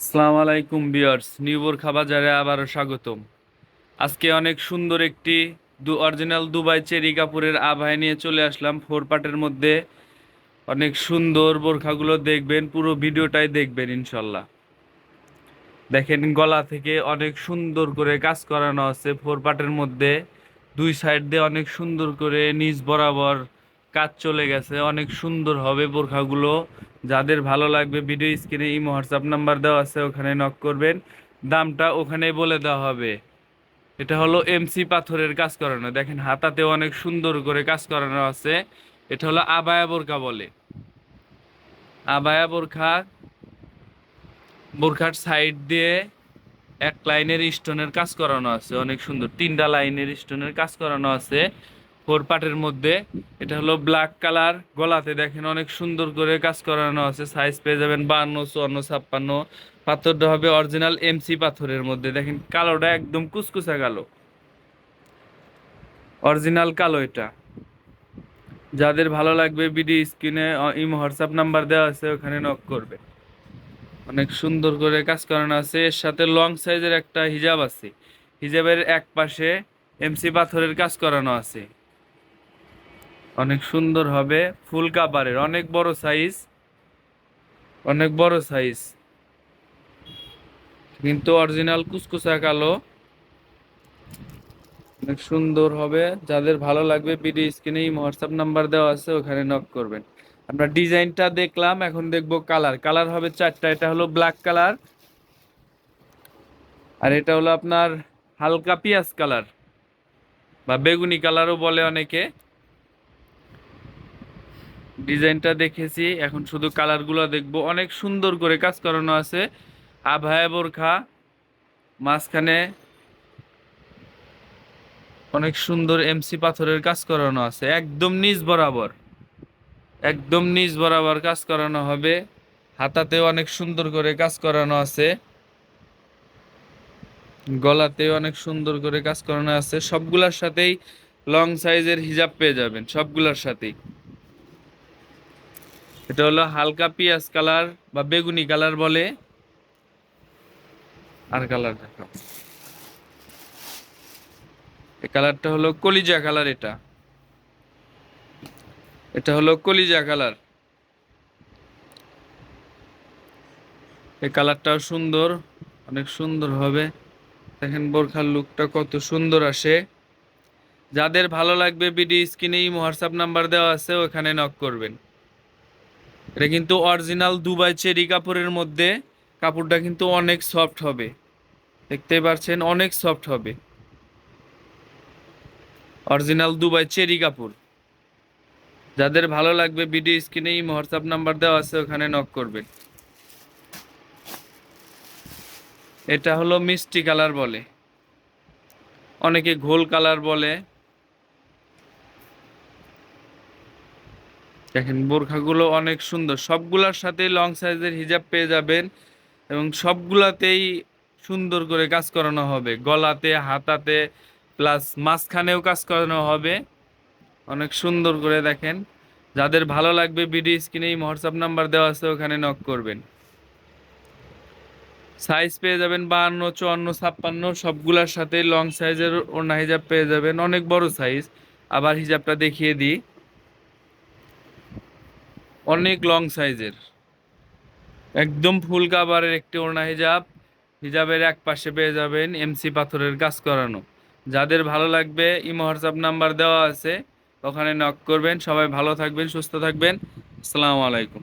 আসসালামু আলাইকুম viewers, new বোরখা বাজারে আবারও স্বাগতম। আজকে অনেক সুন্দর একটি অরিজিনাল দুবাই চেরি কাপড়ের আভায় নিয়ে চলে আসলাম ফোর পার্টের মধ্যে। অনেক সুন্দর বোরখাগুলো দেখবেন, পুরো ভিডিওটাই দেখবেন ইনশাল্লাহ। দেখেন গলা থেকে অনেক সুন্দর করে কাজ করানো আছে ফোর পার্টের মধ্যে। দুই সাইড দিয়ে অনেক সুন্দর করে নিচ বরাবর কাজ চলে গেছে, অনেক সুন্দর হবে বোরখাগুলো। যাদের ভালো লাগবে ভিডিও স্ক্রিনে ইমো হোয়াটসঅ্যাপ নাম্বার দেওয়া আছে, ওখানে নক করবেন। দামটা ওখানেই বলে দেওয়া হবে। এটা হলো এমসি পাথরের কাজ করানো, দেখেন হাতাতেও অনেক সুন্দর করে কাজ করানো আছে। এটা হলো আবায়া বোরখা বলে। আবায়া বোরখা, বোরখার সাইড দিয়ে এক লাইনের স্টোনের কাজ করানো আছে, অনেক সুন্দর তিনটা লাইনের স্টোনের কাজ করানো আছে ফোর পার্টের মধ্যে। এটা হলো ব্ল্যাক কালার, গলাতে দেখেন অনেক সুন্দর করে কাজ করানো আছে। সাইজ পেয়ে যাবেন 52, 54, 56। পাথরটা হবে অরিজিনাল এমসি পাথরের মধ্যে। দেখেন কালোটা একদম কুচকুচা কালো, অরিজিনাল কালো এটা। যাদের ভালো লাগবে ভিডিও স্ক্রিনে ইমো হোয়াটসঅ্যাপ নাম্বার দেওয়া আছে, ওখানে নক করবে। অনেক সুন্দর করে কাজ করানো আছে, এর সাথে লং সাইজের একটা হিজাব আছে। হিজাবের এক পাশে এমসি পাথরের কাজ করানো আছে, অনেক সুন্দর হবে। ফুল কাভারের অনেক বড় সাইজ, অনেক বড় সাইজ, কিন্তু অরিজিনাল কুচকুচা কালো। অনেক সুন্দর হবে। যাদের ভালো লাগবে ভিডিও স্ক্রিনে হোয়াটসঅ্যাপ নাম্বার দেওয়া আছে, ওখানে নক করবেন। আমরা ডিজাইনটা দেখলাম, এখন দেখবো কালার। কালার হবে চারটা। এটা হলো ব্ল্যাক কালার, আর এটা হলো আপনার হালকা পিঁয়াজ কালার বা বেগুনি কালারও বলে অনেকে। ডিজাইনটা দেখেছি, এখন শুধু কালারগুলো দেখবো। অনেক সুন্দর করে কাজ করানো আছে। আভায়া বোরখা, মাঝখানে অনেক সুন্দর এমসি পাথরের কাজ করানো আছে, একদম নিচ বরাবর, একদম নিচ বরাবর কাজ করানো হবে। হাতাতেও অনেক সুন্দর করে কাজ করানো আছে, গলাতেও অনেক সুন্দর করে কাজ করানো আছে। সবগুলার সাথেই লং সাইজের হিজাব পেয়ে যাবেন, সবগুলার সাথেই। এটা হলো হালকা পিঁয়াজ কালার বা বেগুনি কালার বলে। আর কালার দেখাও, এই কালারটা হলো কলিজা কালার। এটা এটা হলো কলিজা কালার। এই কালারটাও সুন্দর, অনেক সুন্দর হবে। দেখেন বোরখার লুকটা কত সুন্দর আসে। যাদের ভালো লাগবে ভিডিও স্ক্রিনে হোয়াটসঅ্যাপ নাম্বার দেওয়া আছে, ওখানে নক করবেন। এটা কিন্তু অরিজিনাল দুবাই চেরি কাপড়ের মধ্যে। কাপড়টা কিন্তু অনেক সফট হবে, দেখতেই পাচ্ছেন অনেক সফট হবে। অরিজিনাল দুবাই চেরি কাপড়। যাদের ভালো লাগবে ভিডিও স্ক্রিনে হোয়াটসঅ্যাপ নাম্বার দেওয়া আছে, ওখানে নক করবেন। এটা হলো মিষ্টি কালার বলে, অনেকে ঘোল কালার বলে। দেখেন বোরখাগুলো অনেক সুন্দর, সবগুলার সাথে লং সাইজের হিজাব পেয়ে যাবেন, এবং সবগুলাতেই সুন্দর করে কাজ করানো হবে। গলাতে, হাতাতে, প্লাস মাঝখানেও কাজ করানো হবে অনেক সুন্দর করে। দেখেন যাদের ভালো লাগবে ভিডিও স্ক্রিনে হোয়াটসঅ্যাপ নাম্বার দেওয়া আছে, ওখানে নক করবেন। সাইজ পেয়ে যাবেন 52, 54, 56। সবগুলার সাথে লং সাইজের ওড়না হিজাব পেয়ে যাবেন, অনেক বড় সাইজ। আবার হিজাবটা দেখিয়ে দিই, অনেক লং সাইজের, একদম ফুল কাভারের একটি ওড়না হিজাব। হিজাবের এক পাশে পেয়ে যাবেন এমসি পাথরের কাজ করানো। যাদের ভালো লাগবে হোয়াটসঅ্যাপ নাম্বার দেওয়া আছে, ওখানে নক করবেন। সবাই ভালো থাকবেন, সুস্থ থাকবেন। আসসালামু আলাইকুম।